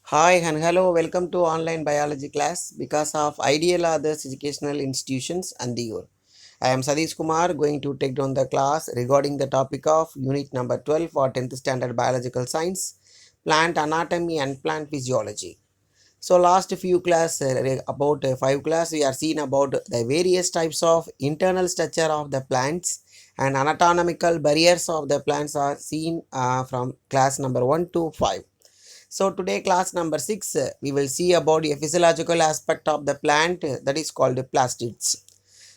Hi and hello, welcome to online biology class because of Ideal Others Educational Institutions and the UR. I am Sadish Kumar going to take down the class regarding the topic of unit number 12 for 10th standard biological science, plant anatomy and plant physiology. So last few class about 5 class we are seen about the various types of internal structure of the plants and anatomical barriers of the plants are seen from class number 1 to 5. So today class number 6 we will see about a physiological aspect of the plant that is called plastids.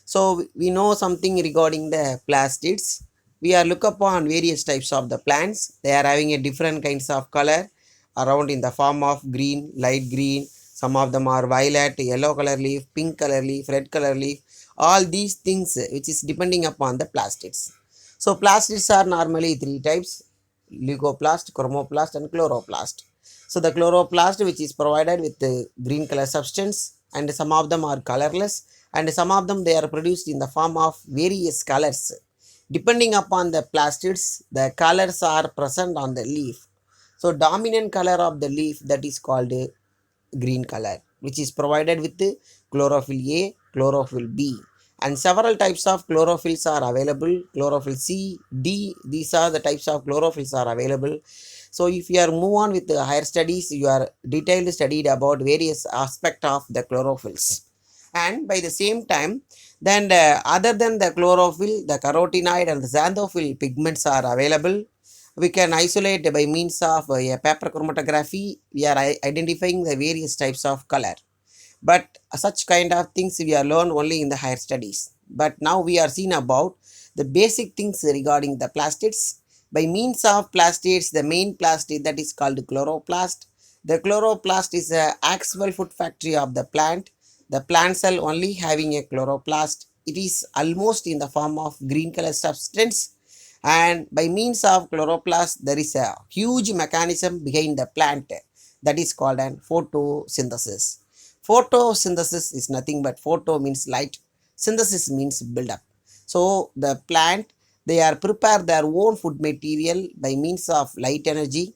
So we know something regarding the plastids. We are look upon various types of the plants. They are having a different kinds of color around in the form of green, light green. Some of them are violet, yellow color leaf, pink color leaf, red color leaf. All these things which is depending upon the plastids. So plastids are normally three types: leucoplast, chromoplast, and chloroplast. So the chloroplast which is provided with the green color substance, and some of them are colorless, and some of them they are produced in the form of various colors. Depending upon the plastids, the colors are present on the leaf. So dominant color of the leaf that is called green color, which is provided with chlorophyll A, chlorophyll B, and several types of chlorophylls are available. Chlorophyll C, D, these are the types of chlorophylls are available. So if you are move on with the higher studies, you are detailed studied about various aspect of the chlorophylls. And by the same time, then other than the chlorophyll, the carotenoid and the xanthophyll pigments are available. We can isolate by means of a paper chromatography. We are identifying the various types of color, but such kind of things we are learned only in the higher studies. But now we are seeing about the basic things regarding the plastids. By means of plastids, the main plastid that is called chloroplast. The chloroplast is a actual food factory of the plant. The plant cell only having a chloroplast. It is almost in the form of green color substance, and by means of chloroplast there is a huge mechanism behind the plant that is called an photosynthesis. Photosynthesis is nothing but photo means light, synthesis means build up. So the plant, they are prepare their own food material by means of light energy.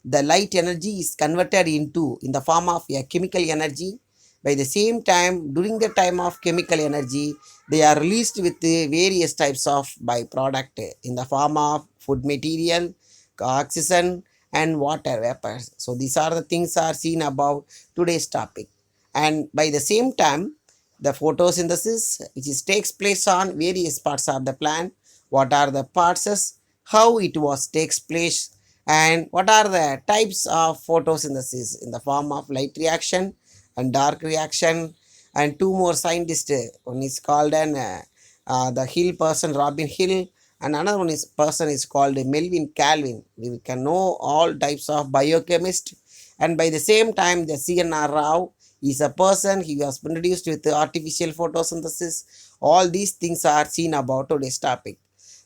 The light energy is converted into in the form of a chemical energy. By the same time, during the time of chemical energy, they are released with various types of byproduct in the form of food material, oxygen, and water vapors. So these are the things are seen about today's topic. And by the same time, the photosynthesis which is takes place on various parts of the plant. What are the parts, how it was takes place, and what are the types of photosynthesis in the form of light reaction and dark reaction. And two more scientists, one is called an the Hill person, Robin Hill, and another one is person is called Melvin Calvin. We can know all types of biochemist. And by the same time, the CNR Rao is a person, he was introduced with artificial photosynthesis. All these things are seen about today's topic.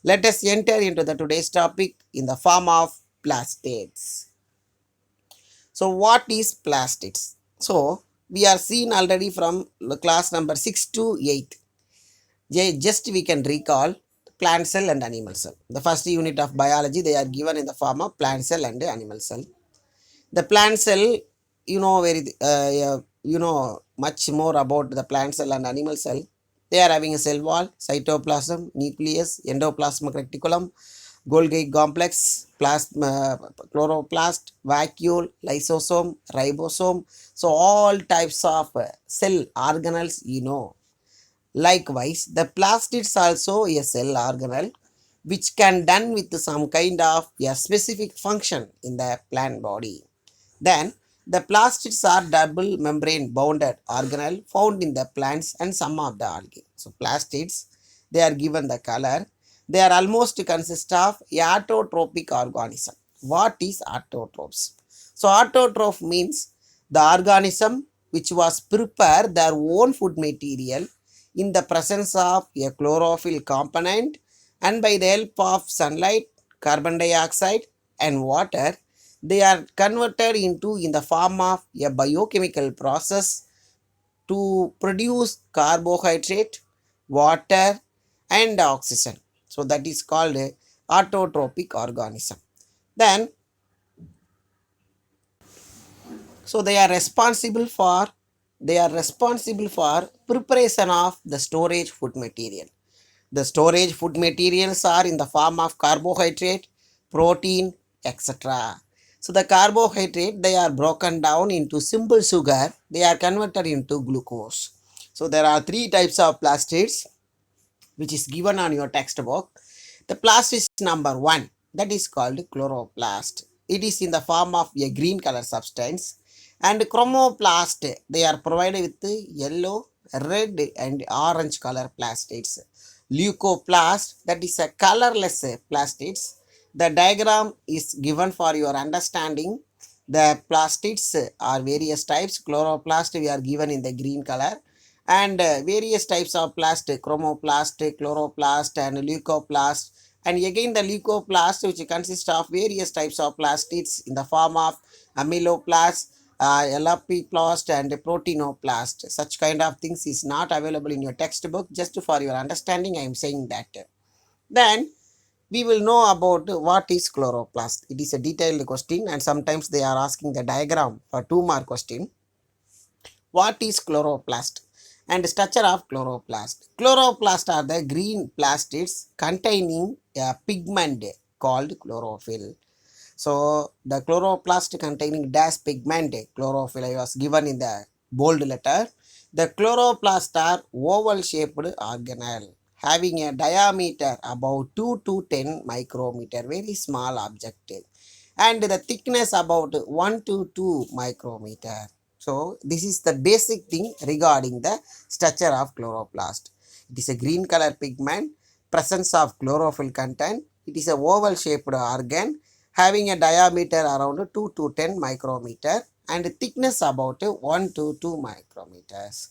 Let us enter into the today's topic in the form of plastids. So what is plastids? So we are seen already from the class number 6 to 8. Just we can recall plant cell and animal cell. The first unit of biology they are given in the form of plant cell and animal cell. The plant cell, you know very you know much more about the plant cell and animal cell. They are having a cell wall, cytoplasm, nucleus, endoplasmic reticulum, Golgi complex, plasma, chloroplast, vacuole, lysosome, ribosome. So all types of cell organelles, you know. Likewise, the plastids also a cell organelle which can done with some kind of a specific function in the plant body. Then the plastids are double membrane bounded organelle found in the plants and some of the algae. So plastids, they are given the color. They are almost consist of autotrophic organism. What is autotrophs? So autotroph means the organism which was prepare their own food material in the presence of a chlorophyll component, and by the help of sunlight, carbon dioxide, and water, they are converted into in the form of a biochemical process to produce carbohydrate, water, and oxygen. So that is called a autotrophic organism. Then So they are responsible for preparation of the storage food material. The storage food materials are in the form of carbohydrate, protein, etc. So the carbohydrate, they are broken down into simple sugar. They are converted into glucose. So there are three types of plastids which is given on your textbook. The plast is number one, that is called chloroplast. It is in the form of a green color substance. And chromoplast, they are provided with yellow, red, and orange color plastids. Leucoplast, that is a colorless plastids. The diagram is given for your understanding. The plastids are various types. Chloroplast we are given in the green color, and various types of plastic, chromoplast, chloroplast, and leucoplast. And again the leucoplast, which consists of various types of plastids in the form of amyloplast, elapiplast, and proteinoplast. Such kind of things is not available in your textbook. Just for your understanding, I am saying that. Then we will know about what is chloroplast. It is a detailed question, and sometimes they are asking the diagram for 2 mark question. What is chloroplast and structure of chloroplast? Chloroplast are the green plastids containing a pigment called chlorophyll. So the chloroplast containing dash pigment, chlorophyll, I was given in the bold letter. The chloroplast are oval shaped organelle having a diameter about 2 to 10 micrometer, very small object, and the thickness about 1 to 2 micrometer. So this is the basic thing regarding the structure of chloroplast. It is a green color pigment, presence of chlorophyll content. It is a oval shaped organ having a diameter around 2 to 10 micrometer and thickness about 1 to 2 micrometers.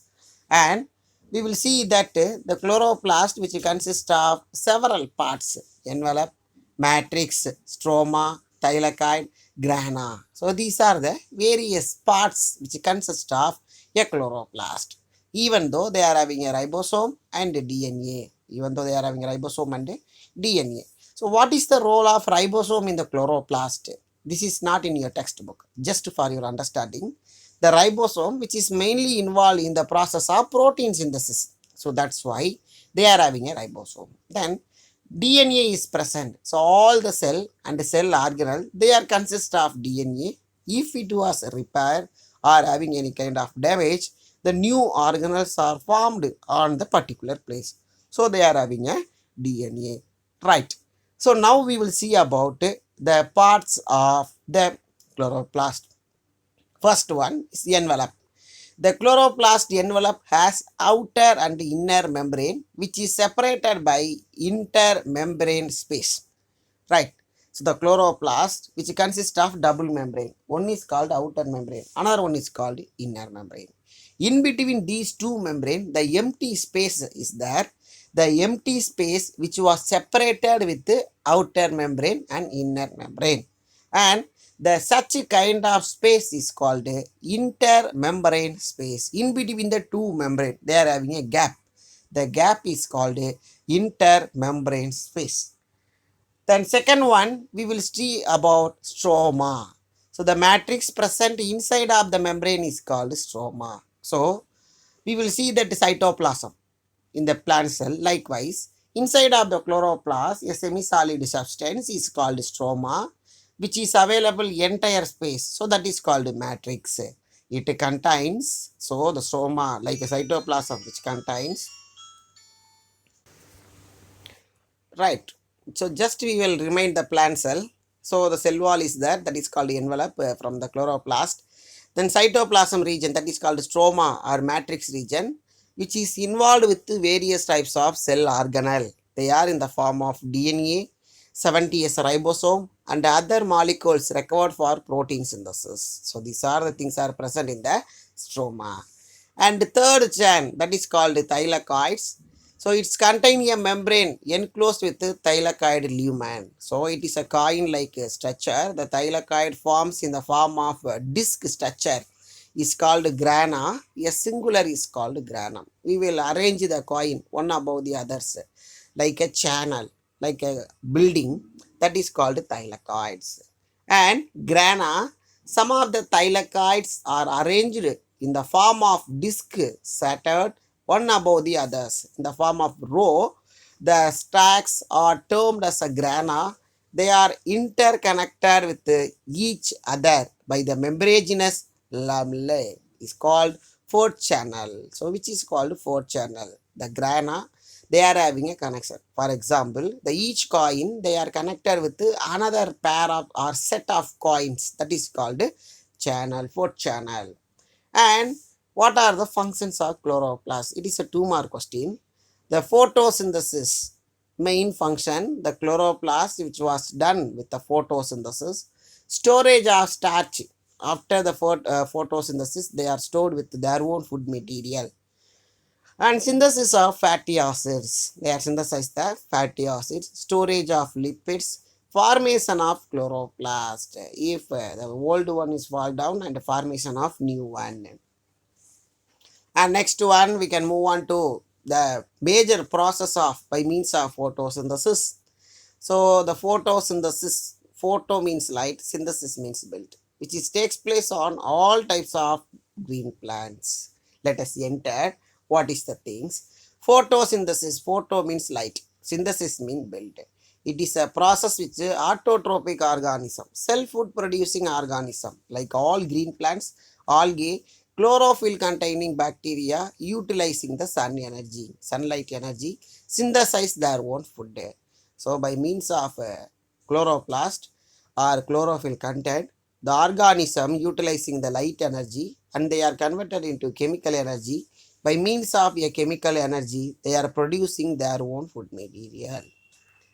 And we will see that the chloroplast, which consists of several parts: envelope, matrix, stroma, thylakoid, grana. So these are the various parts which consist of a chloroplast. Even though they are having a ribosome and a DNA. Even though they are having a ribosome and a DNA. So what is the role of ribosome in the chloroplast? This is not in your textbook. Just for your understanding, the ribosome, which is mainly involved in the process of protein synthesis. So that's why they are having a ribosome. Then DNA is present. So all the cell and the cell organelle, they are consist of DNA. If it was repaired or having any kind of damage, the new organelles are formed on the particular place. So they are having a DNA. Right. So now we will see about the parts of the chloroplast. First one is the envelope. The chloroplast envelope has outer and inner membrane which is separated by intermembrane space. Right. So the chloroplast, which consists of double membrane. One is called outer membrane, another one is called inner membrane. In between these two membrane, the empty space is there. The empty space which was separated with the outer membrane and inner membrane. And the such kind of space is called intermembrane space. In between the two membrane, they are having a gap. The gap is called intermembrane space. Then second one, we will see about stroma. So the matrix present inside of the membrane is called stroma. So we will see that cytoplasm in the plant cell. Likewise, inside of the chloroplast, a semi-solid substance is called stroma, which is available entire space. So that is called matrix. It contains, so the stroma, like a cytoplasm, which contains, right. So just we will remind the plant cell. So the cell wall is there, that is called the envelope from the chloroplast. Then cytoplasm region, that is called stroma or matrix region, which is involved with various types of cell organelle. They are in the form of DNA, 70S ribosome, and other molecules required for protein synthesis. So these are the things are present in the stroma. And third chain, that is called thylakoids. So it's contain a membrane enclosed with the thylakoid lumen. So it is a coin-like structure. The thylakoid forms in the form of a disc structure is called grana. A singular is called granum. We will arrange the coin one above the others like a channel, like a building, that is called thylakoids. And grana Some of the thylakoids are arranged in the form of disc scattered one above the others. In the form of row, the stacks are termed as a grana. They are interconnected with each other by the membranous lamellae. Is called fourth channel. So, which is called fourth channel. The grana, they are having a connection. For example, the each coin they are connected with another pair of or set of coins, that is called channel, fourth channel. And what are the functions of chloroplast? It is a 2 mark question. The photosynthesis main function, the chloroplast which was done with the photosynthesis, storage of starch. After the photosynthesis, they are stored with their own food material. And synthesis of fatty acids. They are synthesized the fatty acids, storage of lipids, formation of chloroplast. If the old one is fall down and formation of new one. And next one, we can move on to the major process of by means of photosynthesis. So the photosynthesis, photo means light, synthesis means build, which is takes place on all types of green plants. Let us enter what is the things. Photosynthesis, photo means light, synthesis means build. It is a process which autotrophic organism, self-food producing organism, like all green plants, algae, chlorophyll containing bacteria utilizing the sunlight energy, synthesize their own food. So, by means of chloroplast or chlorophyll content, the organism utilizing the light energy and they are converted into chemical energy. By means of a chemical energy, they are producing their own food material.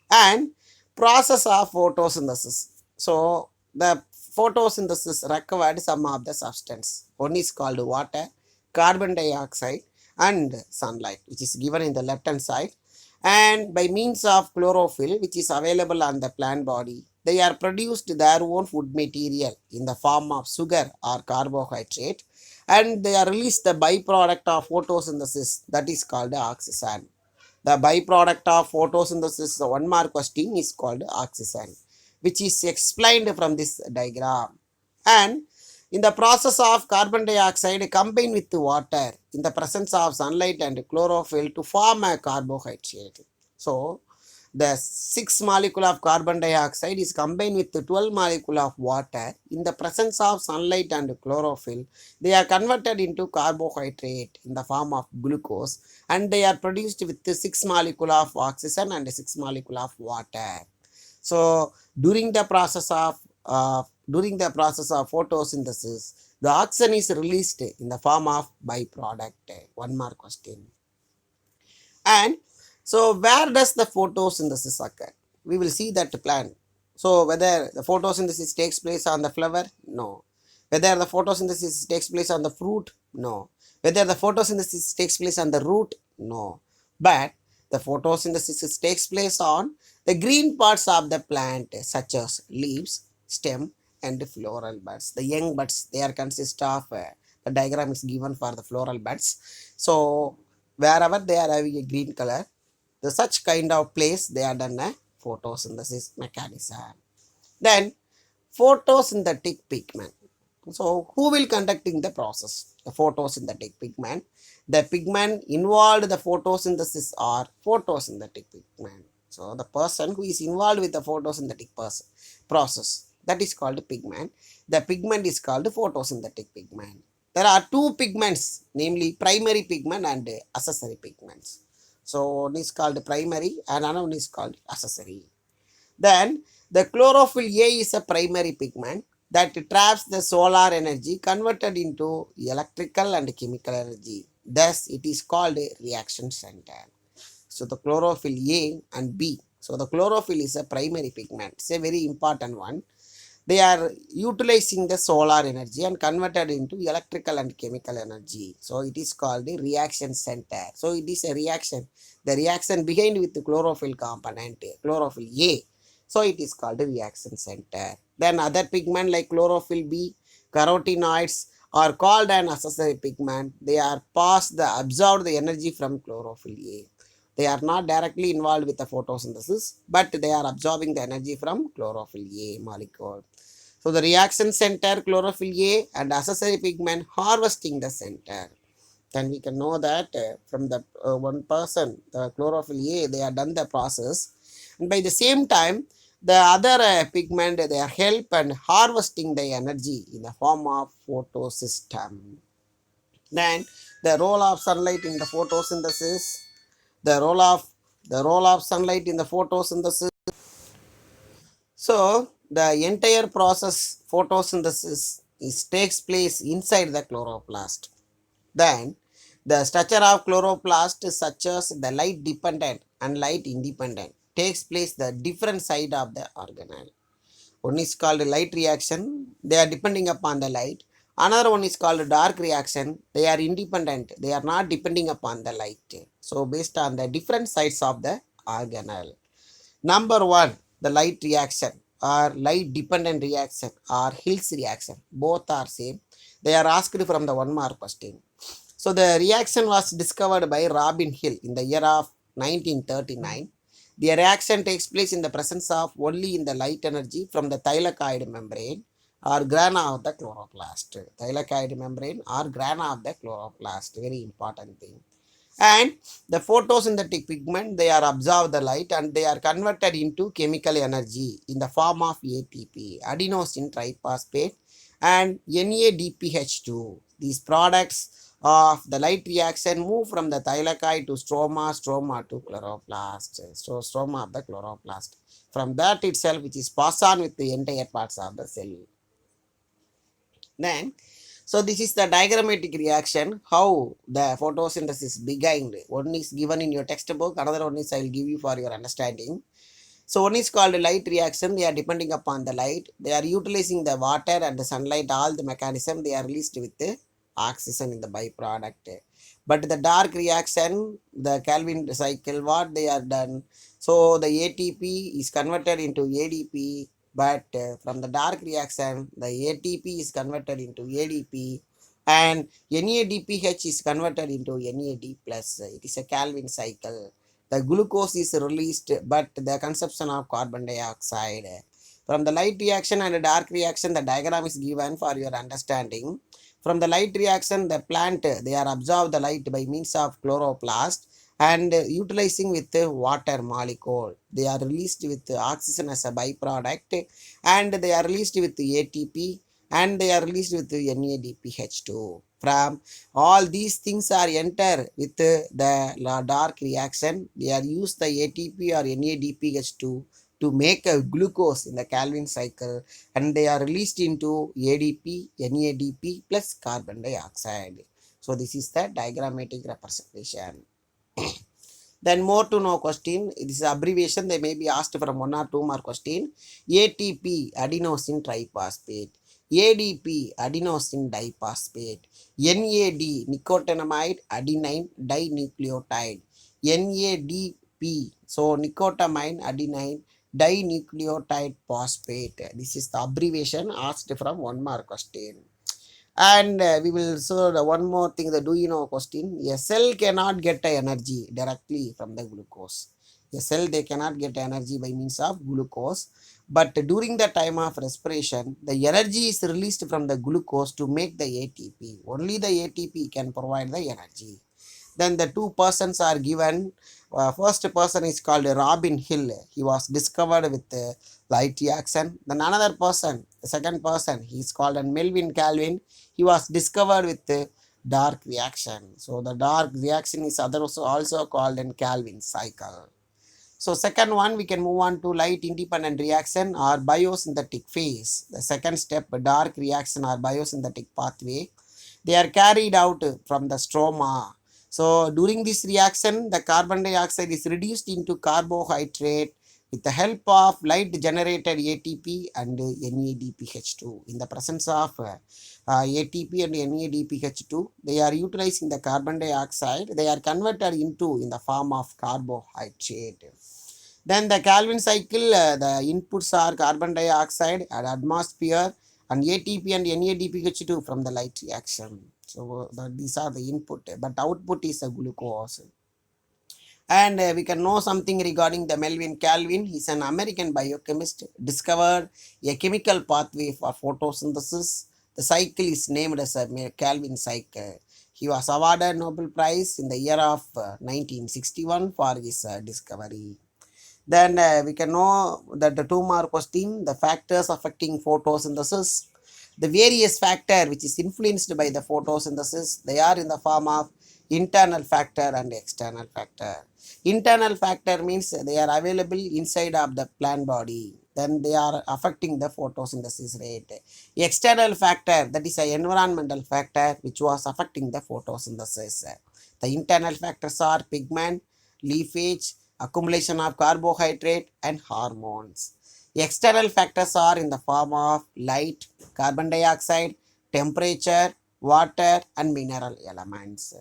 And process of photosynthesis. So, the photosynthesis required some of the substance. One is called water, carbon dioxide, and sunlight, which is given in the left hand side. And by means of chlorophyll, which is available on the plant body, they are produced their own food material in the form of sugar or carbohydrate, and they are released the byproduct of photosynthesis, that is called oxygen. The byproduct of photosynthesis, the 1 mark question, is called oxygen, which is explained from this diagram. And in the process of carbon dioxide combined with water in the presence of sunlight and chlorophyll to form a carbohydrate. So, the 6 molecule of carbon dioxide is combined with the 12 molecule of water in the presence of sunlight and chlorophyll. They are converted into carbohydrate in the form of glucose and they are produced with the 6 molecule of oxygen and 6 molecule of water. So during the process of photosynthesis, the oxygen is released in the form of byproduct. 1 mark question. And so where does the photosynthesis occur? We will see that plant. So whether the photosynthesis takes place on the flower? No. Whether the photosynthesis takes place on the fruit? No. Whether the photosynthesis takes place on the root? No. But the photosynthesis takes place on the green parts of the plant such as leaves, stem and floral buds. The young buds, they are consist of, the diagram is given for the floral buds. So wherever they are having a green color, the such kind of place they are done a photosynthesis mechanism. Then photosynthetic pigment. So who will conducting the process? The photosynthetic pigment. The pigment involved the photosynthesis are photosynthetic pigment. So the person who is involved with the photosynthetic process, that is called pigment. The pigment is called photosynthetic pigment. There are two pigments, namely primary pigment and accessory pigments. So one is called primary and another one is called accessory. Then the chlorophyll A is a primary pigment that traps the solar energy converted into electrical and chemical energy. Thus, it is called a reaction center. So, the chlorophyll A and B. So, the chlorophyll is a primary pigment. It's a very important one. They are utilizing the solar energy and converted into electrical and chemical energy. So, it is called the reaction center. So, it is a reaction. The reaction behind with the chlorophyll component, chlorophyll A. So, it is called the reaction center. Then other pigment like chlorophyll B, carotenoids are called an accessory pigment. They are absorb the energy from chlorophyll A. They are not directly involved with the photosynthesis, but they are absorbing the energy from chlorophyll A molecule. So the reaction center chlorophyll A and accessory pigment harvesting the center. Then we can know that from the one person, the chlorophyll A, they have done the process, and by the same time, the other pigment they are help and harvesting the energy in the form of photosystem. Then the role of sunlight in the photosynthesis, the role of sunlight in the photosynthesis. So the entire process photosynthesis takes place inside the chloroplast. Then the structure of chloroplast is such as the light dependent and light independent takes place the different side of the organelle. One is called light reaction, they are depending upon the light. Another one is called dark reaction, they are independent, they are not depending upon the light. So based on the different sides of the organelle. Number one, the light reaction or light dependent reaction or Hill's reaction. Both are same. They are asked from the 1 mark question. So the reaction was discovered by Robin Hill in the year of 1939. The reaction takes place in the presence of only in the light energy from the thylakoid membrane or grana of the chloroplast. Thylakoid membrane or grana of the chloroplast. Very important thing. And the photosynthetic pigment, they are absorb the light and they are converted into chemical energy in the form of ATP, adenosine triphosphate, and NADPH2. These products of the light reaction move from the thylakoid to stroma, stroma to chloroplast. So stroma of the chloroplast. From that itself, which is passed on with the entire parts of the cell. Then, so this is the diagrammatic reaction, how the photosynthesis began. One is given in your textbook, another one is I will give you for your understanding. So one is called light reaction, they are depending upon the light. They are utilizing the water and the sunlight, all the mechanism, they are released with the oxygen in the byproduct. But the dark reaction, the Calvin cycle, what they are done, so the ATP is converted into ADP, but from the dark reaction, the ATP is converted into ADP and NADPH is converted into NAD plus. It is a Calvin cycle. The glucose is released, but the consumption of carbon dioxide. From the light reaction and dark reaction, the diagram is given for your understanding. From the light reaction, the plant, they are absorb the light by means of chloroplast and utilizing with the water molecule. They are released with oxygen as a byproduct and they are released with ATP and they are released with NADPH2. From all these things are enter with the dark reaction, they are use the ATP or NADPH2 to make a glucose in the Calvin cycle and they are released into ADP, NADP plus carbon dioxide. So this is the diagrammatic representation. Then more to know question, this is abbreviation, they may be asked from 1 or 2 mark question. ATP, adenosine triphosphate. ADP, adenosine diphosphate. NAD, nicotinamide adenine dinucleotide. NADP, so nicotinamide adenine dinucleotide phosphate. This is the abbreviation asked from 1 mark question. And we will so the one more thing, the do you know question. A cell cannot get energy directly from the glucose. A cell, they cannot get energy by means of glucose, but during the time of respiration the energy is released from the glucose to make the ATP. Only the ATP can provide the energy. Then the two persons are given. First person is called Robin Hill. He was discovered with light reaction. Then another person, the second person, he is called Melvin Calvin. He was discovered with dark reaction. So the dark reaction is also called in Calvin cycle. So second one, we can move on to light independent reaction or biosynthetic phase. The second step, dark reaction or biosynthetic pathway. They are carried out from the stroma. So during this reaction, the carbon dioxide is reduced into carbohydrate with the help of light generated ATP and NADPH2. In the presence of ATP and NADPH2, they are utilizing the carbon dioxide. They are converted into in the form of carbohydrate. Then the Calvin cycle, the inputs are carbon dioxide and atmosphere and ATP and NADPH2 from the light reaction. So these are the input, but output is a glucose. And we can know something regarding the Melvin Calvin. He's an American biochemist, discovered a chemical pathway for photosynthesis. The cycle is named as a Calvin cycle. He was awarded Nobel Prize in the year of 1961 for his discovery. Then we can know that the two more question, the factors affecting photosynthesis. The various factor which is influenced by the photosynthesis, they are in the form of internal factor and external factor. Internal factor means they are available inside of the plant body. Then they are affecting the photosynthesis rate. External factor, that is an environmental factor which was affecting the photosynthesis. The internal factors are pigment, leafage, accumulation of carbohydrate and hormones. External factors are in the form of light, carbon dioxide, temperature, water and mineral elements.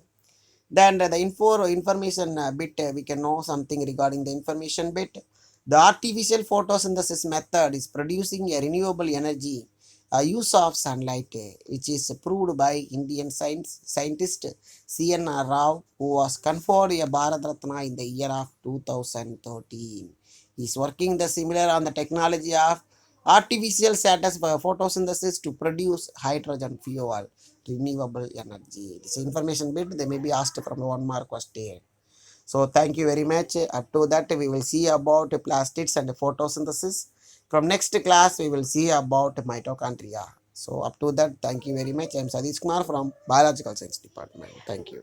Then the information bit, we can know something regarding the information bit. The artificial photosynthesis method is producing a renewable energy, use of sunlight, which is proved by Indian scientist C.N.R. Rao, who was conferred a Bharat Ratna in the year of 2013. He is working the similar on the technology of artificial status photosynthesis to produce hydrogen fuel, renewable energy. This information bit, they may be asked from the 1 mark question. So thank you very much. Up to that, we will see about plastids and photosynthesis. From next class, we will see about mitochondria. So up to that, thank you very much. I am Sadish Kumar from Biological Science Department. Thank you.